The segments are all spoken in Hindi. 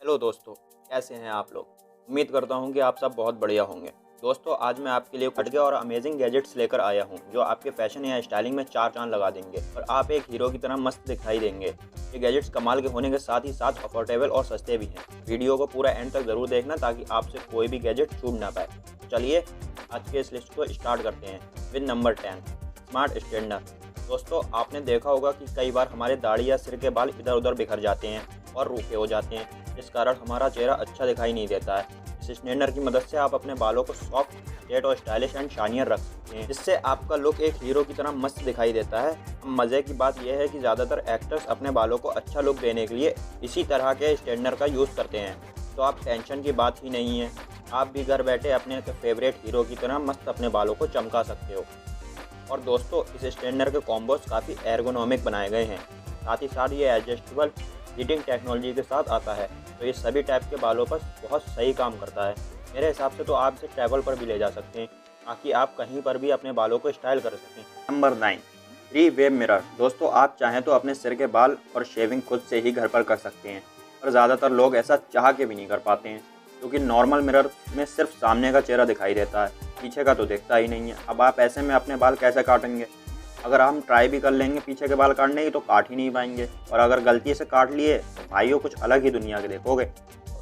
हेलो दोस्तों, कैसे हैं आप लोग। उम्मीद करता हूं कि आप सब बहुत बढ़िया होंगे। दोस्तों, आज मैं आपके लिए कुछ और अमेजिंग गैजेट्स लेकर आया हूं जो आपके फैशन या स्टाइलिंग में चार चांद लगा देंगे और आप एक हीरो की तरह मस्त दिखाई देंगे। ये गैजेट्स कमाल के होने के साथ ही साथ अफोर्डेबल और सस्ते भी हैं। वीडियो को पूरा एंड तक ज़रूर देखना ताकि आपसे कोई भी गैजेट छूट ना पाए। तो चलिए आज के इस लिस्ट को स्टार्ट करते हैं विद नंबर 10, स्मार्ट स्ट्रेटनर। दोस्तों, आपने देखा होगा कि कई बार हमारे दाढ़ी या सिर के बाल इधर उधर बिखर जाते हैं और रूखे हो जाते हैं, इस कारण हमारा चेहरा अच्छा दिखाई नहीं देता है। इस स्ट्रेटनर की मदद से आप अपने बालों को सॉफ्ट, स्ट्रेट और स्टाइलिश एंड शाइनियर रख सकते हैं। इससे आपका लुक एक हीरो की तरह मस्त दिखाई देता है। मज़े की बात यह है कि ज़्यादातर एक्टर्स अपने बालों को अच्छा लुक देने के लिए इसी तरह के स्ट्रेटनर का यूज़ करते हैं, तो आप टेंशन की बात ही नहीं है। आप भी घर बैठे अपने फेवरेट हीरो की तरह मस्त अपने बालों को चमका सकते हो। और दोस्तों, इस स्ट्रेटनर के कॉम्बोज काफ़ी एर्गोनॉमिक बनाए गए हैं। साथ ही साथ ये एडजस्टेबल हीटिंग टेक्नोलॉजी के साथ आता है, तो ये सभी टाइप के बालों पर बहुत सही काम करता है। मेरे हिसाब से तो आप इसे ट्रैवल पर भी ले जा सकते हैं ताकि आप कहीं पर भी अपने बालों को स्टाइल कर सकें। नंबर 9, 3 वे मिरर। दोस्तों, आप चाहें तो अपने सिर के बाल और शेविंग खुद से ही घर पर कर सकते हैं, पर ज़्यादातर लोग ऐसा चाह के भी नहीं कर पाते हैं क्योंकि नॉर्मल मिरर में सिर्फ सामने का चेहरा दिखाई देता है, पीछे का तो दिखता ही नहीं है। अब आप ऐसे में अपने बाल कैसे काटेंगे। अगर हम ट्राई भी कर लेंगे पीछे के बाल काटने की तो काट ही नहीं पाएंगे, और अगर गलती से काट लिए तो भाइयों कुछ अलग ही दुनिया के देखोगे।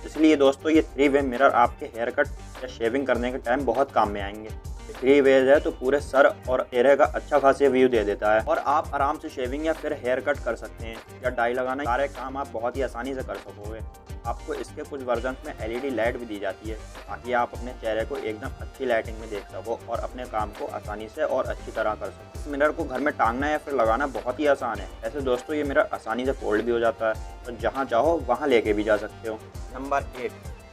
इसलिए दोस्तों, ये 3 वे मिरर आपके हेयर कट या शेविंग करने के टाइम बहुत काम में आएंगे। 3 वेज है तो पूरे सर और चेहरे का अच्छा खासा व्यू दे देता है और आप आराम से शेविंग या फिर हेयर कट कर सकते हैं या डाई लगाना, सारे काम आप बहुत ही आसानी से कर सकोगे। आपको इसके कुछ वर्जन में एलईडी लाइट भी दी जाती है ताकि आप अपने चेहरे को एकदम अच्छी लाइटिंग में देख सको और अपने काम को आसानी से और अच्छी तरह कर सको। इस मिरर को घर में टांगना या फिर लगाना बहुत ही आसान है। ऐसे दोस्तों, ये मिरर आसानी से फोल्ड भी हो जाता है तो जहाँ चाहो वहाँ लेके भी जा सकते हो। Number 8,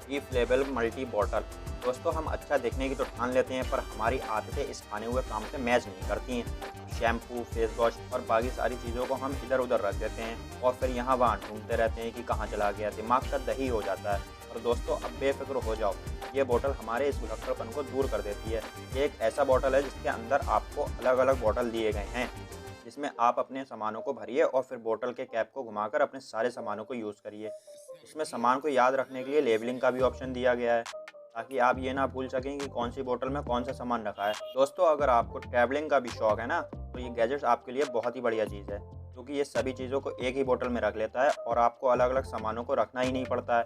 refillable multi bottle. दोस्तों, हम अच्छा दिखने की तो ठान लेते हैं पर हमारी आदतें इस खाने हुए काम से मैच नहीं करती हैं। शैम्पू, फेस वॉश और बाकी सारी चीज़ों को हम इधर उधर रख देते हैं और फिर यहाँ वहाँ ढूंढते रहते हैं कि कहाँ चला गया, दिमाग का दही हो जाता है। और दोस्तों, अब बेफिक्र हो जाओ, ये बोतल हमारे इस भुलक्कड़पन को दूर कर देती है। ये एक ऐसा बोतल है जिसके अंदर आपको अलग अलग बोतल दिए गए हैं जिसमें आप अपने सामानों को भरिए और फिर बोतल के कैप को घुमाकर अपने सारे सामानों को यूज़ करिए। इसमें सामान को याद रखने के लिए लेबलिंग का भी ऑप्शन दिया गया है ताकि आप ये ना भूल सकें कि कौन सी बोतल में कौन सा सामान रखा है। दोस्तों, अगर आपको ट्रैवलिंग का भी शौक है ना, तो ये गैजेट्स आपके लिए बहुत ही बढ़िया चीज़ है क्योंकि ये सभी चीज़ों को एक ही बोतल में रख लेता है और आपको अलग अलग सामानों को रखना ही नहीं पड़ता है।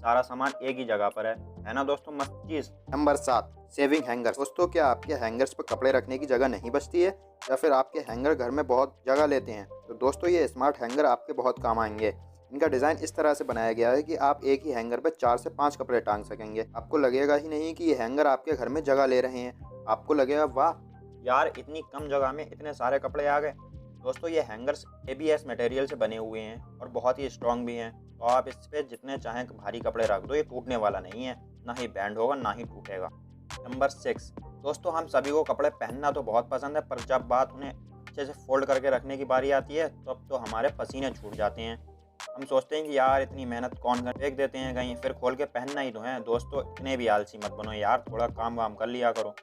सारा सामान एक ही जगह पर है ना दोस्तों, मस्त चीज़। Number 7, saving hanger. दोस्तों, क्या आपके हैंगर्स पर कपड़े रखने की जगह नहीं बचती है या फिर आपके हैंगर घर में बहुत जगह लेते हैं? तो दोस्तों, ये स्मार्ट हैंगर आपके बहुत काम आएंगे। इनका डिज़ाइन इस तरह से बनाया गया है कि आप एक ही हैंगर पर 4 से 5 कपड़े टांग सकेंगे। आपको लगेगा ही नहीं कि ये हैंगर आपके घर में जगह ले रहे हैं। आपको लगेगा वाह यार, इतनी कम जगह में इतने सारे कपड़े आ गए। दोस्तों, ये हैंगर्स ABS मटेरियल से बने हुए हैं और बहुत ही स्ट्रॉन्ग भी हैं, तो आप इस पर जितने चाहें भारी कपड़े रख दो, ये टूटने वाला नहीं है, ना ही बैंड होगा ना ही टूटेगा। नंबर 6, दोस्तों, हम सभी को कपड़े पहनना तो बहुत पसंद है पर जब बात उन्हें अच्छे से फोल्ड करके रखने की बारी आती है तब तो हमारे पसीने छूट जाते हैं। हम सोचते हैं कि यार इतनी मेहनत कौन कर, फेंक देते हैं कहीं, फिर खोल के पहनना ही तो है। दोस्तों, इतने भी आलसी मत बनो यार, थोड़ा काम वाम कर लिया करो।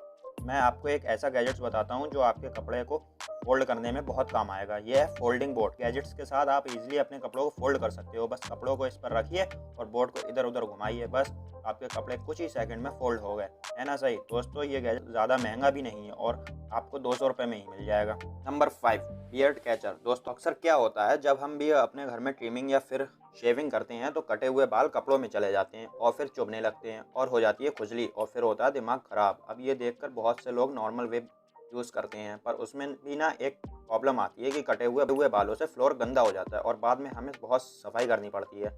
मैं आपको एक ऐसा गैजेट्स बताता हूँ जो आपके कपड़े को फोल्ड करने में बहुत काम आएगा। ये है फोल्डिंग बोर्ड। गैजेट्स के साथ आप इजीली अपने कपड़ों को फोल्ड कर सकते हो। बस कपड़ों को इस पर रखिए और बोर्ड को इधर उधर घुमाइए, बस आपके कपड़े कुछ ही सेकंड में फोल्ड हो गए। है ना सही। दोस्तों, ये गैजेट ज़्यादा महंगा भी नहीं है और आपको 200 रुपये में ही मिल जाएगा। Number 5, beard catcher. दोस्तों, अक्सर क्या होता है जब हम भी अपने घर में ट्रिमिंग या फिर शेविंग करते हैं तो कटे हुए बाल कपड़ों में चले जाते हैं और फिर चुभने लगते हैं और हो जाती है खुजली और फिर होता है दिमाग ख़राब। अब ये देखकर बहुत से लोग नॉर्मल वेब यूज़ करते हैं पर उसमें भी ना एक प्रॉब्लम आती है कि कटे हुए बालों से फ्लोर गंदा हो जाता है और बाद में हमें बहुत सफाई करनी पड़ती है।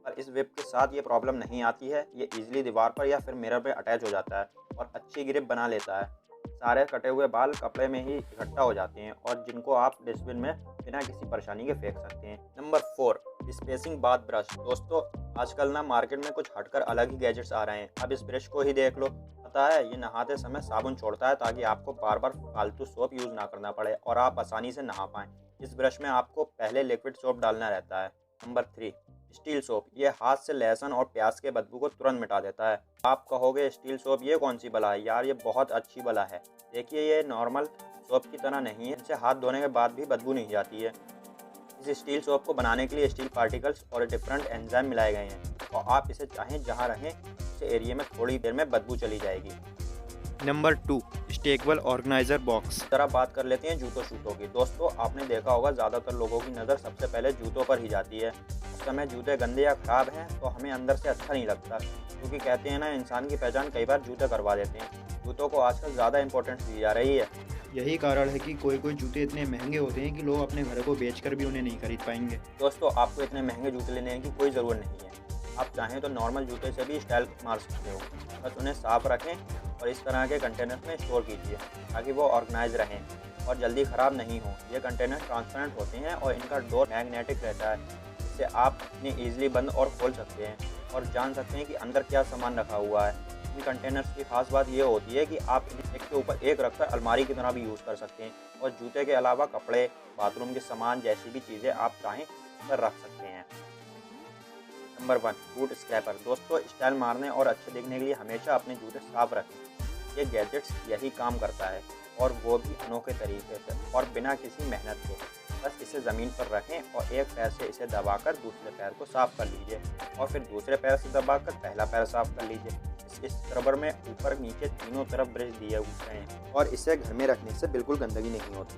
पर इस वेब के साथ ये प्रॉब्लम नहीं आती है। ये इजीली दीवार पर या फिर मिरर पर अटैच हो जाता है और अच्छी ग्रिप बना लेता है। सारे कटे हुए बाल कपड़े में ही इकट्ठा हो जाते हैं और जिनको आप डस्टबिन में बिना किसी परेशानी के फेंक सकते हैं। Number 4, spacing bath brush. दोस्तों, आजकल ना मार्केट में कुछ हटकर अलग ही गैजेट्स आ रहे हैं। अब इस ब्रश को ही देख लो। पता है, ये नहाते समय साबुन छोड़ता है ताकि आपको बार बार फालतू सोप यूज़ ना करना पड़े और आप आसानी से नहा पाएँ। इस ब्रश में आपको पहले लिक्विड सोप डालना रहता है। Number 3, steel soap. ये हाथ से लहसुन और प्याज के बदबू को तुरंत मिटा देता है। आप कहोगे स्टील सोप ये कौन सी बला है यार, ये बहुत अच्छी बला है। देखिए, ये नॉर्मल सोप की तरह नहीं है, इनसे हाथ धोने के बाद भी बदबू नहीं जाती है। इस स्टील सोप को बनाने के लिए स्टील पार्टिकल्स और डिफरेंट एंजाइम मिलाए गए हैं और आप इसे चाहें जहां रहें उस एरिया में थोड़ी देर में बदबू चली जाएगी। Number 2, stakeable organiser box. जरा बात कर लेते हैं जूतों शूटों की। दोस्तों आपने देखा होगा ज़्यादातर लोगों की नज़र सबसे पहले जूतों पर ही जाती है। उस समय जूते गंदे या ख़राब हैं तो हमें अंदर से अच्छा नहीं लगता, क्योंकि कहते हैं ना, इंसान की पहचान कई बार जूते करवा देते हैं। जूतों को आजकल ज़्यादा इंपॉर्टेंस दी जा रही है। यही कारण है कि कोई कोई जूते इतने महंगे होते हैं कि लोग अपने घर को बेचकर भी उन्हें नहीं खरीद पाएंगे। दोस्तों आपको इतने महंगे जूते लेने की कोई ज़रूरत नहीं है। आप चाहें तो नॉर्मल जूते से भी स्टाइल मार सकते हो। बस उन्हें साफ़ रखें और इस तरह के कंटेनर्स में स्टोर कीजिए ताकि वो ऑर्गेनाइज रहें और जल्दी ख़राब नहीं हो। ये कंटेनर ट्रांसपेरेंट होते हैं और इनका डोर मैग्नेटिक रहता है, जिससे आप इन्हें ईजिली बंद और खोल सकते हैं और जान सकते हैं कि अंदर क्या सामान रखा हुआ है। इन कंटेनर्स की खास बात यह होती है कि आप इन्हें एक के ऊपर एक रखकर अलमारी की तरह भी यूज़ कर सकते हैं और जूते के अलावा कपड़े, बाथरूम के सामान जैसी भी चीज़ें आप चाहें उस पर रख सकते हैं। Number 1, boot scraper. दोस्तों स्टाइल मारने और अच्छे दिखने के लिए हमेशा अपने जूते साफ रखें। ये गैजेट्स यही काम करता है और वो भी अनोखे तरीके से और बिना किसी मेहनत के। बस इसे ज़मीन पर रखें और एक पैर से इसे दबाकर दूसरे पैर को साफ़ कर लीजिए और फिर दूसरे पैर से दबाकर पहला पैर साफ़ कर लीजिए। इस स्क्रबर में ऊपर नीचे तीनों तरफ ब्रश दिए हुए हैं और इसे घर में रखने से बिल्कुल गंदगी नहीं होती।